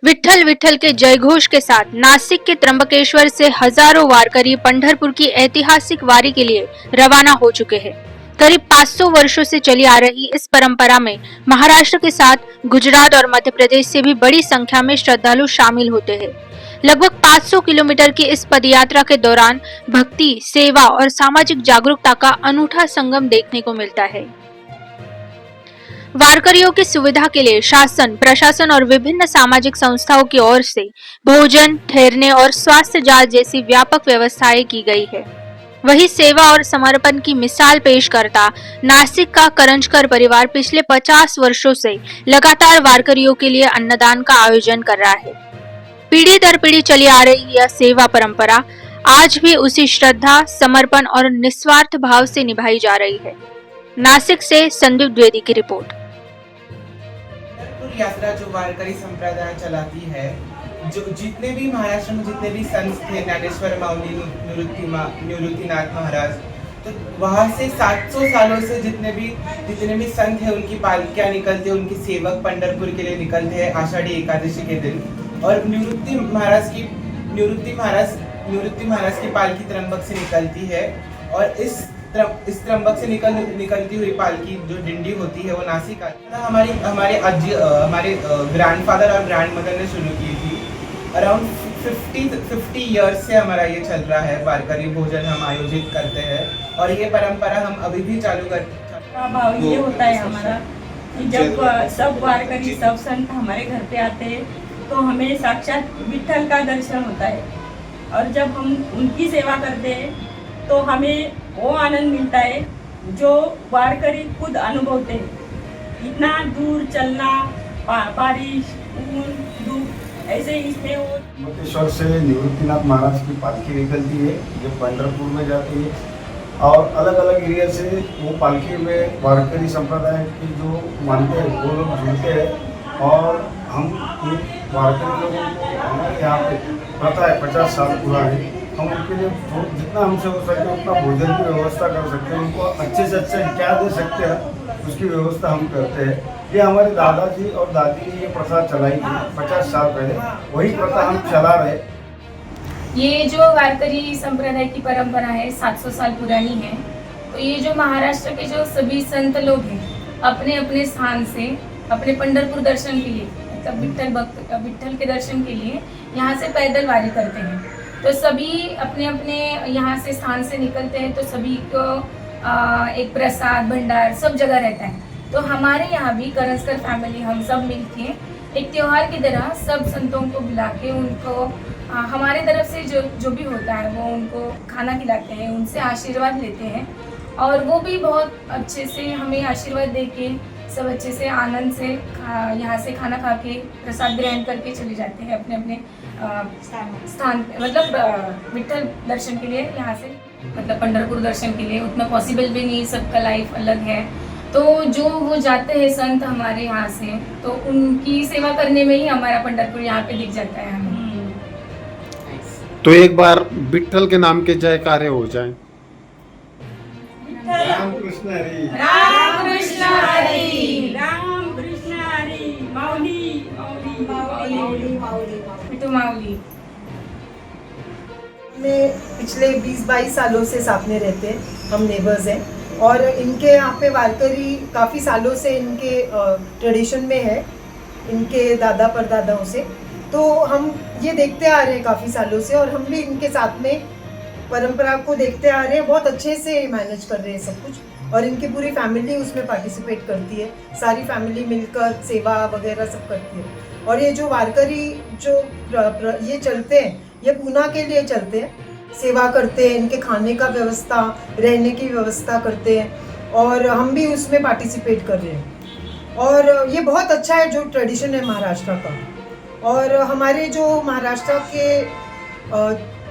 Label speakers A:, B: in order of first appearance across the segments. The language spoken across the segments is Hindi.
A: विठ्ठल विठ्ठल के जयघोष के साथ नासिक के त्र्यंबकेश्वर से हजारों वारकरी पंढरपुर की ऐतिहासिक वारी के लिए रवाना हो चुके हैं। करीब 500 वर्षों से चली आ रही इस परंपरा में महाराष्ट्र के साथ गुजरात और मध्य प्रदेश से भी बड़ी संख्या में श्रद्धालु शामिल होते हैं। लगभग 500 किलोमीटर की इस पदयात्रा के दौरान भक्ति, सेवा और सामाजिक जागरूकता का अनूठा संगम देखने को मिलता है। वारकरियों की सुविधा के लिए शासन, प्रशासन और विभिन्न सामाजिक संस्थाओं की ओर से भोजन, ठहरने और स्वास्थ्य जांच जैसी व्यापक व्यवस्थाएं की गई है। वही सेवा और समर्पण की मिसाल पेश करता नासिक का करंजकर परिवार पिछले 50 वर्षों से लगातार वारकरियों के लिए अन्नदान का आयोजन कर रहा है। पीढ़ी दर पीढ़ी चली आ रही यह सेवा परंपरा आज भी उसी श्रद्धा, समर्पण और निस्वार्थ भाव से निभाई जा रही है। नासिक से संदीप द्विवेदी की रिपोर्ट।
B: यात्रा जो वारकरी संप्रदाय चलाती है, जो जितने भी महाराष्ट्र में जितने भी संत थे, ज्ञानेश्वर माऊली, निवृत्तिनाथ महाराज, तो वहाँ से 700 सालों से जितने भी संत हैं उनकी पालकियाँ निकलती है, उनकी सेवक पंढरपुर के लिए निकलते हैं आषाढ़ी एकादशी के दिन। और निवृत्ति महाराज की पालकी त्र्यंबक से निकलती है। और इस त्र्यंबक से निकलती हुई पालकी जो डिंडी होती है वो नासिक आती है। हमारे ग्रैंडफादर और ग्रैंडमदर ने शुरू की थी। अराउंड 50 ईयर्स से हमारा ये चल रहा है। वारकरी भोजन हम आयोजित करते हैं और ये परंपरा हम अभी भी चालू करते
C: भाव ये होता है हमारा कि जब सब वारकरी, सब संत हमारे घर पे आते हैं तो हमें साक्षात विठ्ठल का दर्शन होता है। और जब हम उनकी सेवा करते हैं तो हमें वो आनंद मिलता है जो वारकरी खुद अनुभवते हैं। इतना दूर चलना, बारिश, ऊन, धूप, ऐसे इसमें वो
D: त्र्यंबकेश्वर से निवृत्तिनाथ महाराज की पालकी निकलती है जो पंढरपुर में जाती है। और अलग अलग एरिया से वो पालकी में वारकरी संप्रदाय के जो मानते हैं वो लोग जुड़ते हैं। और हम वारकरी लोगों को हमारे यहाँ पे प्रथा है, 50 साल पूरा है, हम उनके लिए जितना हमसे हो सके उतना भोजन की व्यवस्था कर सकते हैं। उनको अच्छे से अच्छे क्या दे सकते हैं उसकी व्यवस्था हम करते हैं। ये हमारे दादाजी और दादी ने ये प्रथा चलाई थी 50 साल पहले, वही प्रथा हम चला रहे।
E: ये जो वारकरी संप्रदाय की परंपरा है 700 साल पुरानी है। तो ये जो महाराष्ट्र के जो सभी संत लोग हैं अपने अपने स्थान से अपने पंढरपुर दर्शन के लिए, मतलब विठ्ठल के दर्शन के लिए यहाँ से पैदल वारी करते हैं। तो सभी अपने अपने यहाँ से स्थान से निकलते हैं तो सभी को एक प्रसाद भंडार सब जगह रहता है। तो हमारे यहाँ भी करंजकर फैमिली हम सब मिलके एक त्योहार की तरह सब संतों को बुला के उनको हमारे तरफ से जो भी होता है वो उनको खाना खिलाते हैं, उनसे आशीर्वाद लेते हैं। और वो भी बहुत अच्छे से हमें आशीर्वाद दे के सब अच्छे से आनंद से यहाँ से खाना खा के प्रसाद ग्रहण करके चले जाते हैं अपने अपने स्थान, मतलब विठ्ठल दर्शन के लिए यहाँ से, मतलब पंढरपुर दर्शन के लिए उतना पॉसिबल भी नहीं, सबका लाइफ अलग है। तो जो वो जाते हैं संत हमारे यहाँ से तो उनकी सेवा करने में ही हमारा पंढरपुर यहाँ पे दिख जाता है हमें।
F: तो एक बार विठ्ठल के नाम के जयकारे हो जाएं।
D: राम कृष्ण हरी,
C: राम कृष्ण हरी, राम कृष्ण हरी, माऊली माऊली माऊली माऊली
E: तो माऊली
G: में पिछले 20-22 सालों से साथ में रहते हैं, हम नेबर्स हैं। और इनके यहाँ पे वारकरी काफ़ी सालों से इनके ट्रेडिशन में है, इनके दादा परदादाओं से। तो हम ये देखते आ रहे हैं काफ़ी सालों से और हम भी इनके साथ में परंपरा को देखते आ रहे हैं। बहुत अच्छे से मैनेज कर रहे हैं सब कुछ और इनकी पूरी फैमिली उसमें पार्टिसिपेट करती है। सारी फैमिली मिलकर सेवा वगैरह सब करती है। और ये जो वारकरी जो ये चलते हैं ये पूना के लिए चलते हैं, सेवा करते हैं, इनके खाने का व्यवस्था, रहने की व्यवस्था करते हैं और हम भी उसमें पार्टिसिपेट कर रहे हैं। और ये बहुत अच्छा है जो ट्रेडिशन है महाराष्ट्र का। और हमारे जो महाराष्ट्र के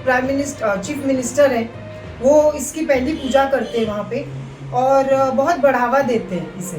G: चीफ मिनिस्टर हैं वो इसकी पहली पूजा करते हैं वहाँ पे और बहुत बढ़ावा देते हैं इसे।